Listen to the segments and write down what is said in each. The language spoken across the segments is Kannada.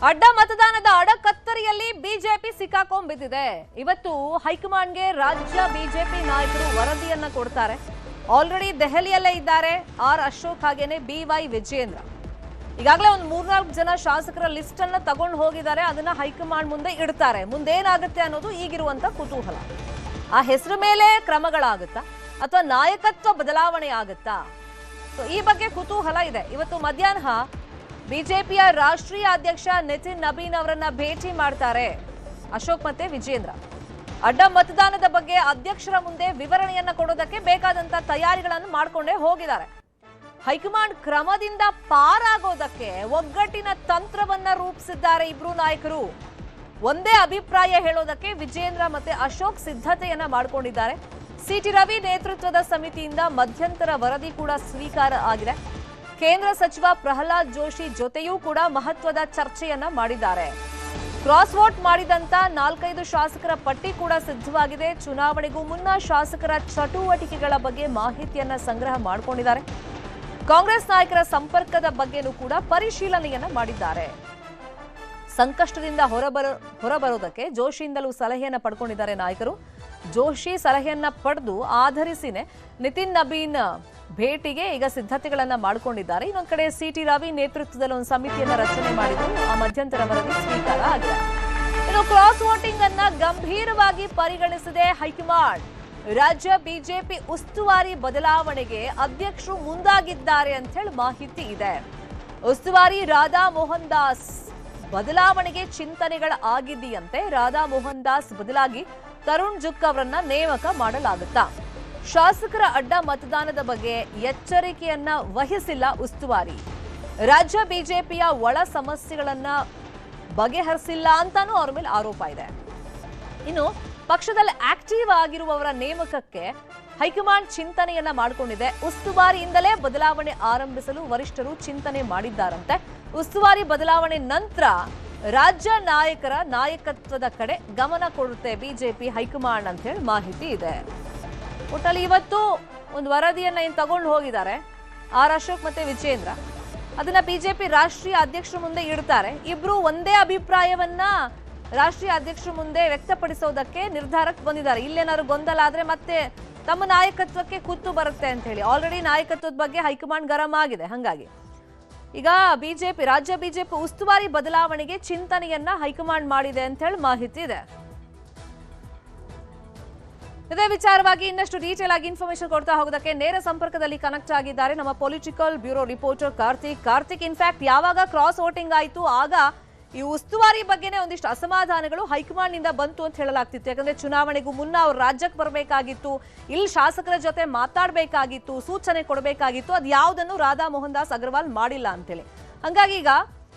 ಅಡ್ಡ ಮತದಾನದ ಅಡಕತ್ತರಿಯಲ್ಲಿ ಬಿಜೆಪಿ ಸಿಕ್ಕಾಕೊಂಡ್ಬಿದ್ದಿದೆ. ಇವತ್ತು ಹೈಕಮಾಂಡ್ಗೆ ರಾಜ್ಯ ಬಿಜೆಪಿ ನಾಯಕರು ವರದಿಯನ್ನ ಕೊಡ್ತಾರೆ. ಆಲ್ರೆಡಿ ದೆಹಲಿಯಲ್ಲೇ ಇದ್ದಾರೆ ಆರ್ ಅಶೋಕ್ ಹಾಗೇನೆ ಬಿವೈ ವಿಜಯೇಂದ್ರ. ಈಗಾಗಲೇ ಒಂದು 3-4 ಜನ ಶಾಸಕರ ಲಿಸ್ಟ್ ಅನ್ನ ತಗೊಂಡು ಹೋಗಿದ್ದಾರೆ. ಅದನ್ನ ಹೈಕಮಾಂಡ್ ಮುಂದೆ ಇಡ್ತಾರೆ. ಮುಂದೇನಾಗುತ್ತೆ ಅನ್ನೋದು ಈಗಿರುವಂತ ಕುತೂಹಲ. ಆ ಹೆಸರು ಮೇಲೆ ಕ್ರಮಗಳಾಗುತ್ತಾ ಅಥವಾ ನಾಯಕತ್ವ ಬದಲಾವಣೆ ಆಗುತ್ತಾ? ಈ ಬಗ್ಗೆ ಕುತೂಹಲ ಇದೆ. ಇವತ್ತು ಮಧ್ಯಾಹ್ನ ಬಿಜೆಪಿಯ ರಾಷ್ಟ್ರೀಯ ಅಧ್ಯಕ್ಷ ನಿತಿನ್ ನಬೀನ್ ಅವರನ್ನ ಭೇಟಿ ಮಾಡ್ತಾರೆ ಅಶೋಕ್ ಮತ್ತೆ ವಿಜೇಂದ್ರ. ಅಡ್ಡ ಮತದಾನದ ಬಗ್ಗೆ ಅಧ್ಯಕ್ಷರ ಮುಂದೆ ವಿವರಣೆಯನ್ನ ಕೊಡೋದಕ್ಕೆ ಬೇಕಾದಂತ ತಯಾರಿಗಳನ್ನು ಮಾಡಿಕೊಂಡೇ ಹೋಗಿದ್ದಾರೆ. ಹೈಕಮಾಂಡ್ ಕ್ರಮದಿಂದ ಪಾರಾಗೋದಕ್ಕೆ ಒಗ್ಗಟ್ಟಿನ ತಂತ್ರವನ್ನ ರೂಪಿಸಿದ್ದಾರೆ ಇಬ್ರು ನಾಯಕರು. ಒಂದೇ ಅಭಿಪ್ರಾಯ ಹೇಳೋದಕ್ಕೆ ವಿಜೇಂದ್ರ ಮತ್ತೆ ಅಶೋಕ್ ಸಿದ್ಧತೆಯನ್ನ ಮಾಡಿಕೊಂಡಿದ್ದಾರೆ. ಸಿಟಿ ರವಿ ನೇತೃತ್ವದ ಸಮಿತಿಯಿಂದ ಮಧ್ಯಂತರ ವರದಿ ಕೂಡ ಸ್ವೀಕಾರ ಆಗಿದೆ. ಕೇಂದ್ರ ಸಚಿವ ಪ್ರಹ್ಲಾದ್ ಜೋಶಿ ಜೊತೆಯೂ ಕೂಡ ಮಹತ್ವದ ಚರ್ಚೆಯನ್ನ ಮಾಡಿದ್ದಾರೆ. ಕ್ರಾಸ್ ವೋಟ್ ಮಾಡಿದಂತ 4-5 ಶಾಸಕರ ಪಟ್ಟಿ ಕೂಡ ಸಿದ್ಧವಾಗಿದೆ. ಚುನಾವಣೆಗೂ ಮುನ್ನ ಶಾಸಕರ ಚಟುವಟಿಕೆಗಳ ಬಗ್ಗೆ ಮಾಹಿತಿಯನ್ನ ಸಂಗ್ರಹ ಮಾಡಿಕೊಂಡಿದ್ದಾರೆ. ಕಾಂಗ್ರೆಸ್ ನಾಯಕರ ಸಂಪರ್ಕದ ಬಗ್ಗೆನೂ ಕೂಡ ಪರಿಶೀಲನೆಯನ್ನ ಮಾಡಿದ್ದಾರೆ. ಸಂಕಷ್ಟದಿಂದ ಹೊರಬರೋದಕ್ಕೆ ಜೋಶಿಯಿಂದಲೂ ಸಲಹೆಯನ್ನ ಪಡ್ಕೊಂಡಿದ್ದಾರೆ ನಾಯಕರು. ಜೋಶಿ ಸಲಹೆಯನ್ನ ಪಡೆದು ಆಧರಿಸಿನೇ ನಿತಿನ್ ನಬೀನ್ ಭೇಟಿಗೆ ಈಗ ಸಿದ್ಧತೆಗಳನ್ನ ಮಾಡಿಕೊಂಡಿದ್ದಾರೆ. ಇನ್ನೊಂದು ಕಡೆ ಸಿಟಿ ರವಿ ನೇತೃತ್ವದಲ್ಲಿ ಒಂದು ಸಮಿತಿಯನ್ನ ರಚನೆ ಮಾಡಿದ್ದು ಆ ಮಧ್ಯಂತರ ವರದಿ ಸ್ವೀಕಾರ ಆಗಿದೆ. ಇನ್ನು ಕ್ರಾಸ್ ವೋಟಿಂಗ್ ಅನ್ನ ಗಂಭೀರವಾಗಿ ಪರಿಗಣಿಸಿದೆ ಹೈಕಮಾಂಡ್. ರಾಜ್ಯ ಬಿಜೆಪಿ ಉಸ್ತುವಾರಿ ಬದಲಾವಣೆಗೆ ಅಧ್ಯಕ್ಷರು ಮುಂದಾಗಿದ್ದಾರೆ ಅಂತ ಹೇಳಿ ಮಾಹಿತಿ ಇದೆ. ಉಸ್ತುವಾರಿ ರಾಧಾ ಮೋಹನ್ ದಾಸ್ ಬದಲಾವಣೆಗೆ ಚಿಂತನೆಗಳ ಆಗಿದೆಯಂತೆ. ರಾಧಾ ಮೋಹನ್ ದಾಸ್ ಬದಲಾಗಿ ತರುಣ್ ಜುಕ್ ಅವರನ್ನ ನೇಮಕ ಮಾಡಲಾಗುತ್ತಾ? ಶಾಸಕರ ಅಡ್ಡ ಮತದಾನದ ಬಗ್ಗೆ ಎಚ್ಚರಿಕೆಯನ್ನ ವಹಿಸಿಲ್ಲ ಉಸ್ತುವಾರಿ. ರಾಜ್ಯ ಬಿಜೆಪಿಯ ಒಳ ಸಮಸ್ಯೆಗಳನ್ನ ಬಗೆಹರಿಸಿಲ್ಲ ಅಂತಾನೂ ಅವರ ಮೇಲೆ ಆರೋಪ ಇದೆ. ಇನ್ನು ಪಕ್ಷದಲ್ಲಿ ಆಕ್ಟಿವ್ ಆಗಿರುವವರ ನೇಮಕಕ್ಕೆ ಹೈಕಮಾಂಡ್ ಚಿಂತನೆಯನ್ನ ಮಾಡಿಕೊಂಡಿದೆ. ಉಸ್ತುವಾರಿಯಿಂದಲೇ ಬದಲಾವಣೆ ಆರಂಭಿಸಲು ವರಿಷ್ಠರು ಚಿಂತನೆ ಮಾಡಿದ್ದಾರಂತೆ. ಉಸ್ತುವಾರಿ ಬದಲಾವಣೆ ನಂತರ ರಾಜ್ಯ ನಾಯಕರ ನಾಯಕತ್ವದ ಕಡೆ ಗಮನ ಕೊಡುತ್ತೆ ಬಿಜೆಪಿ ಹೈಕಮಾಂಡ್ ಅಂತ ಹೇಳಿ ಮಾಹಿತಿ ಇದೆ. ಒಟ್ಟಲ್ಲಿ ಇವತ್ತು ಒಂದು ವರದಿಯನ್ನ ಏನು ತಗೊಂಡು ಹೋಗಿದ್ದಾರೆ ಆರ್ ಅಶೋಕ್ ಮತ್ತೆ ವಿಜೇಂದ್ರ. ಅದನ್ನ ಬಿಜೆಪಿ ರಾಷ್ಟ್ರೀಯ ಅಧ್ಯಕ್ಷರ ಮುಂದೆ ಇಡ್ತಾರೆ. ಇಬ್ರು ಒಂದೇ ಅಭಿಪ್ರಾಯವನ್ನ ರಾಷ್ಟ್ರೀಯ ಅಧ್ಯಕ್ಷರ ಮುಂದೆ ವ್ಯಕ್ತಪಡಿಸೋದಕ್ಕೆ ನಿರ್ಧಾರಕ್ಕೆ ಬಂದಿದ್ದಾರೆ. ಇಲ್ಲೇನಾದ್ರು ಗೊಂದಲ ಆದ್ರೆ ಮತ್ತೆ ತಮ್ಮ ನಾಯಕತ್ವಕ್ಕೆ ಕುತ್ತು ಬರುತ್ತೆ ಅಂತ ಹೇಳಿ ಆಲ್ರೆಡಿ ನಾಯಕತ್ವದ ಬಗ್ಗೆ ಹೈಕಮಾಂಡ್ ಗರಂ ಆಗಿದೆ. ಹಾಗಾಗಿ ಈಗ ರಾಜ್ಯ ಬಿಜೆಪಿ ಉಸ್ತುವಾರಿ ಬದಲಾವಣೆಗೆ ಚಿಂತನೆಯನ್ನ ಹೈಕಮಾಂಡ್ ಮಾಡಿದೆ ಅಂತ ಹೇಳಿ ಮಾಹಿತಿ ಇದೆ. ಇದೇ ವಿಚಾರವಾಗಿ ಇನ್ನಷ್ಟು ಡೀಟೇಲ್ ಆಗಿ ಇನ್ಫಾರ್ಮೇಶನ್ ಕೊಡ್ತಾ ಹೋಗೋದಕ್ಕೆ ನೇರ ಸಂಪರ್ಕದಲ್ಲಿ ಕನೆಕ್ಟ್ ಆಗಿದ್ದಾರೆ ನಮ್ಮ political bureau reporter Karthik. In fact ಯಾವಾಗ ಕ್ರಾಸ್ ವೋಟಿಂಗ್ ಆಯಿತು ಆಗ ಈ ಉಸ್ತುವಾರಿ ಬಗ್ಗೆನೇ ಒಂದಿಷ್ಟು ಅಸಮಾಧಾನಗಳು ಹೈಕಮಾಂಡ್ ನಿಂದ ಬಂತು ಅಂತ ಹೇಳಲಾಗ್ತಿತ್ತು. ಯಾಕಂದ್ರೆ ಚುನಾವಣೆಗೂ ಮುನ್ನ ಅವ್ರು ರಾಜ್ಯಕ್ಕೆ ಬರಬೇಕಾಗಿತ್ತು, ಇಲ್ಲಿ ಶಾಸಕರ ಜೊತೆ ಮಾತಾಡಬೇಕಾಗಿತ್ತು, ಸೂಚನೆ ಕೊಡಬೇಕಾಗಿತ್ತು. ಅದು ಯಾವುದನ್ನು ರಾಧಾ ಮೋಹನ್ ದಾಸ್ ಅಗರ್ವಾಲ್ ಮಾಡಿಲ್ಲ ಅಂತೇಳಿ. ಹಂಗಾಗಿ ಈಗ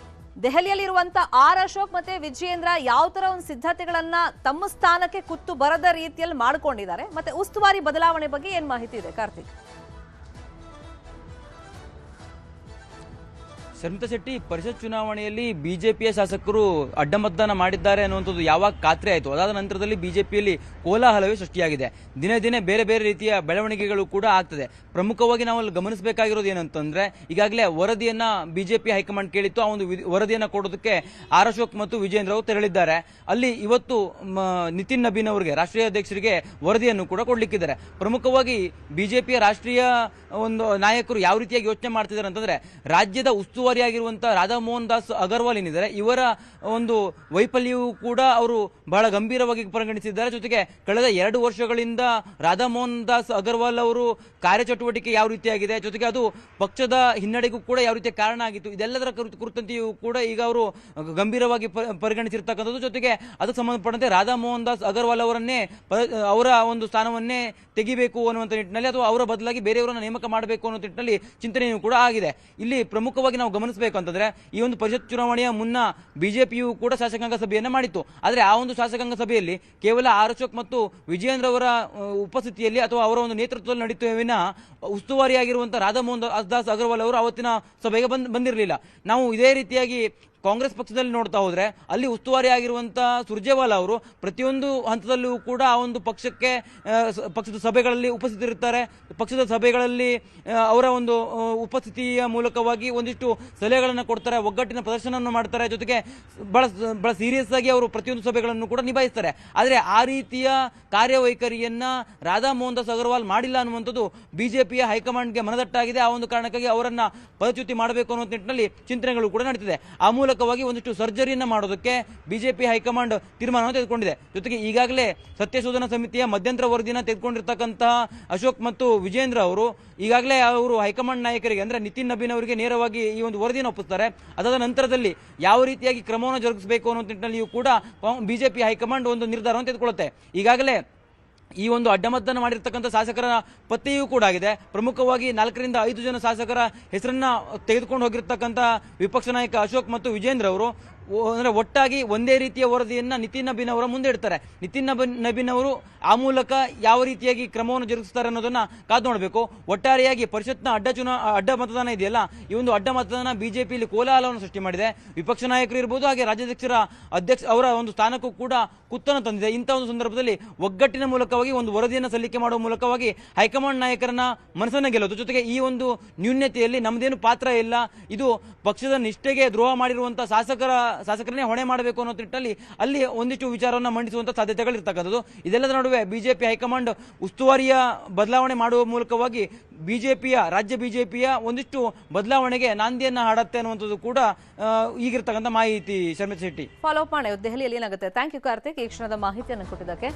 ದೆಹಲಿಯಲ್ಲಿರುವಂತ ಆರ್ ಅಶೋಕ್ ಮತ್ತೆ ವಿಜಯೇಂದ್ರ ಯಾವ ತರ ಒಂದು ಸಿದ್ಧತೆಗಳನ್ನ ತಮ್ಮ ಸ್ಥಾನಕ್ಕೆ ಕುತ್ತು ಬರದ ರೀತಿಯಲ್ಲಿ ಮಾಡ್ಕೊಂಡಿದ್ದಾರೆ. ಮತ್ತೆ ಉಸ್ತುವಾರಿ ಬದಲಾವಣೆ ಬಗ್ಗೆ ಏನ್ ಮಾಹಿತಿ ಇದೆ ಕಾರ್ತಿಕ್? ಶರ್ಮಿತಾ ಶೆಟ್ಟಿ, ಪರಿಷತ್ ಚುನಾವಣೆಯಲ್ಲಿ ಬಿಜೆಪಿಯ ಶಾಸಕರು ಅಡ್ಡ ಮತದಾನ ಮಾಡಿದ್ದಾರೆ ಅನ್ನುವಂಥದ್ದು ಯಾವಾಗ ಖಾತ್ರಿ ಆಯಿತು ಅದಾದ ನಂತರದಲ್ಲಿ ಬಿಜೆಪಿಯಲ್ಲಿ ಕೋಲಾಹಲವೇ ಸೃಷ್ಟಿಯಾಗಿದೆ. ದಿನೇ ದಿನೇ ಬೇರೆ ಬೇರೆ ರೀತಿಯ ಬೆಳವಣಿಗೆಗಳು ಕೂಡ ಆಗ್ತದೆ. ಪ್ರಮುಖವಾಗಿ ನಾವು ಅಲ್ಲಿ ಗಮನಿಸಬೇಕಾಗಿರೋದು ಏನಂತಂದ್ರೆ, ಈಗಾಗಲೇ ವರದಿಯನ್ನ ಬಿಜೆಪಿ ಹೈಕಮಾಂಡ್ ಕೇಳಿತ್ತು. ಆ ಒಂದು ವರದಿಯನ್ನ ಕೊಡೋದಕ್ಕೆ ಆರ್ ಅಶೋಕ್ ಮತ್ತು ವಿಜೇಂದ್ರ ಅವರು ತೆರಳಿದ್ದಾರೆ. ಅಲ್ಲಿ ಇವತ್ತು ನಿತಿನ್ ನಬೀನ್ ಅವರಿಗೆ ರಾಷ್ಟ್ರೀಯ ಅಧ್ಯಕ್ಷರಿಗೆ ವರದಿಯನ್ನು ಕೂಡ ಕೊಡ್ಲಿಕ್ಕಿದ್ದಾರೆ. ಪ್ರಮುಖವಾಗಿ ಬಿಜೆಪಿಯ ರಾಷ್ಟ್ರೀಯ ಒಂದು ನಾಯಕರು ಯಾವ ರೀತಿಯಾಗಿ ಯೋಚನೆ ಮಾಡ್ತಿದ್ದಾರೆ ಅಂತಂದ್ರೆ, ರಾಜ್ಯದ ಉಸ್ತುವಾರಿಯಾಗಿರುವಂತಹ ರಾಧಾ ಮೋಹನ್ ದಾಸ್ ಅಗರ್ವಾಲ್ ಏನಿದ್ದಾರೆ ಇವರ ಒಂದು ವೈಫಲ್ಯವೂ ಕೂಡ ಅವರು ಬಹಳ ಗಂಭೀರವಾಗಿ ಪರಿಗಣಿಸಿದ್ದಾರೆ. ಜೊತೆಗೆ ಕಳೆದ 2 ವರ್ಷಗಳಿಂದ ರಾಧಾ ಮೋಹನ್ ದಾಸ್ ಅಗರ್ವಾಲ್ ಅವರು ಕಾರ್ಯಚಟುವಟಿಕೆ ಯಾವ ರೀತಿಯಾಗಿದೆ, ಜೊತೆಗೆ ಅದು ಪಕ್ಷದ ಹಿನ್ನಡೆಗೂ ಕೂಡ ಯಾವ ರೀತಿಯ ಕಾರಣ ಆಗಿತ್ತು, ಇದೆಲ್ಲದರ ಕುರಿತಂತೆಯೂ ಕೂಡ ಈಗ ಅವರು ಗಂಭೀರವಾಗಿ ಪರಿಗಣಿಸಿರ್ತಕ್ಕಂಥದ್ದು. ಜೊತೆಗೆ ಅದಕ್ಕೆ ಸಂಬಂಧಪಟ್ಟಂತೆ ರಾಧಾ ಮೋಹನ್ ದಾಸ್ ಅಗರ್ವಾಲ್ ಅವರನ್ನೇ ಅವರ ಒಂದು ಸ್ಥಾನವನ್ನೇ ತೆಗಿಬೇಕು ಅನ್ನುವಂಥ ನಿಟ್ಟಿನಲ್ಲಿ ಅಥವಾ ಅವರ ಬದಲಾಗಿ ಬೇರೆಯವರನ್ನ ನೇಮಕ ಮಾಡಬೇಕು ಅನ್ನೋ ನಿಟ್ಟಿನಲ್ಲಿ ಚಿಂತನೆಯೂ ಕೂಡ ಆಗಿದೆ. ಇಲ್ಲಿ ಪ್ರಮುಖವಾಗಿ ನಾವು ಗಮನಿಸಬೇಕು ಅಂತಂದ್ರೆ, ಈ ಒಂದು ಪರಿಷತ್ ಚುನಾವಣೆಯ ಮುನ್ನ ಬಿಜೆಪಿಯು ಕೂಡ ಶಾಸಕಾಂಗ ಸಭೆಯನ್ನು ಮಾಡಿತ್ತು. ಆದರೆ ಆ ಒಂದು ಶಾಸಕಾಂಗ ಸಭೆಯಲ್ಲಿ ಕೇವಲ ಆರ್ ಅಶೋಕ್ ಮತ್ತು ವಿಜಯೇಂದ್ರ ಅವರ ಉಪಸ್ಥಿತಿಯಲ್ಲಿ ಅಥವಾ ಅವರ ಒಂದು ನೇತೃತ್ವದಲ್ಲಿ ನಡೀತು ವಿನ ಉಸ್ತುವಾರಿಯಾಗಿರುವಂತಹ ರಾಧಾ ಮೋಹನ್ ದಾಸ್ ಅಗರ್ವಾಲ್ ಅವರು ಅವತ್ತಿನ ಸಭೆಗೆ ಬಂದಿರಲಿಲ್ಲ. ನಾವು ಇದೇ ರೀತಿಯಾಗಿ ಕಾಂಗ್ರೆಸ್ ಪಕ್ಷದಲ್ಲಿ ನೋಡ್ತಾ ಹೋದ್ರೆ ಅಲ್ಲಿ ಉಸ್ತುವಾರಿ ಆಗಿರುವಂತಹ ಸುರ್ಜೇವಾಲಾ ಅವರು ಪ್ರತಿಯೊಂದು ಹಂತದಲ್ಲೂ ಕೂಡ ಆ ಒಂದು ಪಕ್ಷಕ್ಕೆ ಪಕ್ಷದ ಸಭೆಗಳಲ್ಲಿ ಉಪಸ್ಥಿತರಿರ್ತಾರೆ. ಪಕ್ಷದ ಸಭೆಗಳಲ್ಲಿ ಅವರ ಒಂದು ಉಪಸ್ಥಿತಿಯ ಮೂಲಕವಾಗಿ ಒಂದಿಷ್ಟು ಸಲಹೆಗಳನ್ನು ಕೊಡ್ತಾರೆ, ಒಗ್ಗಟ್ಟಿನ ಪ್ರದರ್ಶನವನ್ನು ಮಾಡ್ತಾರೆ, ಜೊತೆಗೆ ಬಹಳ ಸೀರಿಯಸ್ ಆಗಿ ಅವರು ಪ್ರತಿಯೊಂದು ಸಭೆಗಳನ್ನು ಕೂಡ ನಿಭಾಯಿಸ್ತಾರೆ. ಆದರೆ ಆ ರೀತಿಯ ಕಾರ್ಯವೈಖರಿಯನ್ನ ರಾಧಾ ಮೋಹನ್ ದಾಸ್ ಅಗರ್ವಾಲ್ ಮಾಡಿಲ್ಲ ಅನ್ನುವಂಥದ್ದು ಬಿಜೆಪಿಯ ಹೈಕಮಾಂಡ್ಗೆ ಮನದಟ್ಟಾಗಿದೆ. ಆ ಒಂದು ಕಾರಣಕ್ಕಾಗಿ ಅವರನ್ನ ಪದಚ್ಯುತಿ ಮಾಡಬೇಕು ಅನ್ನೋ ನಿಟ್ಟಿನಲ್ಲಿ ಚಿಂತನೆಗಳು ಕೂಡ ನಡೀತಿದೆ. ಆ ಮೂಲಕವಾಗಿ ಒಂದಿಷ್ಟು ಸರ್ಜರಿಯನ್ನ ಮಾಡೋದಕ್ಕೆ ಬಿಜೆಪಿ ಹೈಕಮಾಂಡ್ ತೀರ್ಮಾನವನ್ನು ತೆಗೆದುಕೊಂಡಿದೆ. ಜೊತೆಗೆ ಈಗಾಗಲೇ ಸತ್ಯಶೋಧನಾ ಸಮಿತಿಯ ಮಧ್ಯಂತರ ವರದಿಯನ್ನು ತೆಗೆದುಕೊಂಡಿರ್ತಕ್ಕಂತಹ ಅಶೋಕ್ ಮತ್ತು ವಿಜೇಂದ್ರ ಅವರು ಈಗಾಗಲೇ ಅವರು ಹೈಕಮಾಂಡ್ ನಾಯಕರಿಗೆ ಅಂದ್ರೆ ನಿತಿನ್ ನಬೀನ್ ಅವರಿಗೆ ನೇರವಾಗಿ ಈ ಒಂದು ವರದಿಯನ್ನು ಒಪ್ಪಿಸ್ತಾರೆ. ಅದಾದ ನಂತರದಲ್ಲಿ ಯಾವ ರೀತಿಯಾಗಿ ಕ್ರಮವನ್ನು ಜರುಗಿಸಬೇಕು ಅನ್ನೋ ನಿಟ್ಟಿನಲ್ಲಿಯೂ ಕೂಡ ಬಿಜೆಪಿ ಹೈಕಮಾಂಡ್ ಒಂದು ನಿರ್ಧಾರವನ್ನು ತೆಗೆದುಕೊಳ್ಳುತ್ತೆ. ಈಗಾಗಲೇ ಈ ಒಂದು ಅಡ್ಡಮತದಾನ ಮಾಡಿರ್ತಕ್ಕಂಥ ಶಾಸಕರ ಪತ್ತೆಯೂ ಕೂಡ ಆಗಿದೆ. ಪ್ರಮುಖವಾಗಿ 4 ರಿಂದ 5 ಜನ ಶಾಸಕರ ಹೆಸರನ್ನ ತೆಗೆದುಕೊಂಡು ಹೋಗಿರ್ತಕ್ಕಂಥ ವಿಪಕ್ಷ ನಾಯಕ ಅಶೋಕ್ ಮತ್ತು ವಿಜೇಂದ್ರ ಅವರು ಅಂದ್ರೆ ಒಟ್ಟಾಗಿ ಒಂದೇ ರೀತಿಯ ವರದಿಯನ್ನ ನಿತಿನ್ ನಬೀನ್ ಅವರ ಮುಂದೆ ಇಡ್ತಾರೆ. ನಿತಿನ್ ನಬೀನ್ ಅವರು ಆ ಮೂಲಕ ಯಾವ ರೀತಿಯಾಗಿ ಕ್ರಮವನ್ನು ಜರುಗಿಸ್ತಾರೆ ಅನ್ನೋದನ್ನ ಕಾದು ನೋಡಬೇಕು. ಒಟ್ಟಾರೆಯಾಗಿ ಪರಿಷತ್ನ ಅಡ್ಡ ಮತದಾನ ಇದೆಯಲ್ಲ, ಈ ಒಂದು ಅಡ್ಡ ಮತದಾನ ಬಿಜೆಪಿಯಲ್ಲಿ ಕೋಲಾಹಲವನ್ನು ಸೃಷ್ಟಿ ಮಾಡಿದೆ. ವಿಪಕ್ಷ ನಾಯಕರು ಇರ್ಬೋದು, ಹಾಗೆ ರಾಜ್ಯಾಧ್ಯಕ್ಷರ ಅವರ ಒಂದು ಸ್ಥಾನಕ್ಕೂ ಕೂಡ ಕುತ್ತನ್ನು ತಂದಿದೆ. ಇಂಥ ಒಂದು ಸಂದರ್ಭದಲ್ಲಿ ಒಗ್ಗಟ್ಟಿನ ಮೂಲಕವಾಗಿ ಒಂದು ವರದಿಯನ್ನು ಸಲ್ಲಿಕೆ ಮಾಡುವ ಮೂಲಕವಾಗಿ ಹೈಕಮಾಂಡ್ ನಾಯಕರನ್ನ ಮನಸ್ಸನ್ನ ಗೆಲ್ಲೋದು, ಜೊತೆಗೆ ಈ ಒಂದು ನ್ಯೂನ್ಯತೆಯಲ್ಲಿ ನಮ್ದೇನು ಪಾತ್ರ ಇಲ್ಲ, ಇದು ಪಕ್ಷದ ನಿಷ್ಠೆಗೆ ದ್ರೋಹ ಮಾಡಿರುವಂತಹ ಶಾಸಕರನ್ನೇ ಹೊಣೆ ಮಾಡಬೇಕು ಅನ್ನೋ ನಿಟ್ಟಿನಲ್ಲಿ ಅಲ್ಲಿ ಒಂದಿಷ್ಟು ವಿಚಾರವನ್ನು ಮಂಡಿಸುವಂತ ಸಾಧ್ಯತೆಗಳಿರ್ತಕ್ಕಂಥದ್ದು. ಇದೆಲ್ಲದರ ನಡುವೆ ಬಿಜೆಪಿ ಹೈಕಮಾಂಡ್ ಉಸ್ತುವಾರಿಯ ಬದಲಾವಣೆ ಮಾಡುವ ಮೂಲಕವಾಗಿ ರಾಜ್ಯ ಬಿಜೆಪಿಯ ಒಂದಿಷ್ಟು ಬದಲಾವಣೆಗೆ ನಾಂದಿಯನ್ನ ಹಾಡತ್ತೆ ಅನ್ನುವಂಥದ್ದು ಕೂಡ ಈಗಿರ್ತಕ್ಕಂಥ ಮಾಹಿತಿ. ಶರ್ಮಿತಾ ಶೆಟ್ಟಿ, ಫಾಲೋ ಅಪ್ ಮಾಡಿ ದೆಹಲಿಯಲ್ಲಿ ಏನಾಗುತ್ತೆ. ಥ್ಯಾಂಕ್ ಯು ಕಾರ್ತಿಕ್, ಈ ಕ್ಷಣದ ಮಾಹಿತಿಯನ್ನು ಕೊಟ್ಟಿದ್ದಕ್ಕೆ.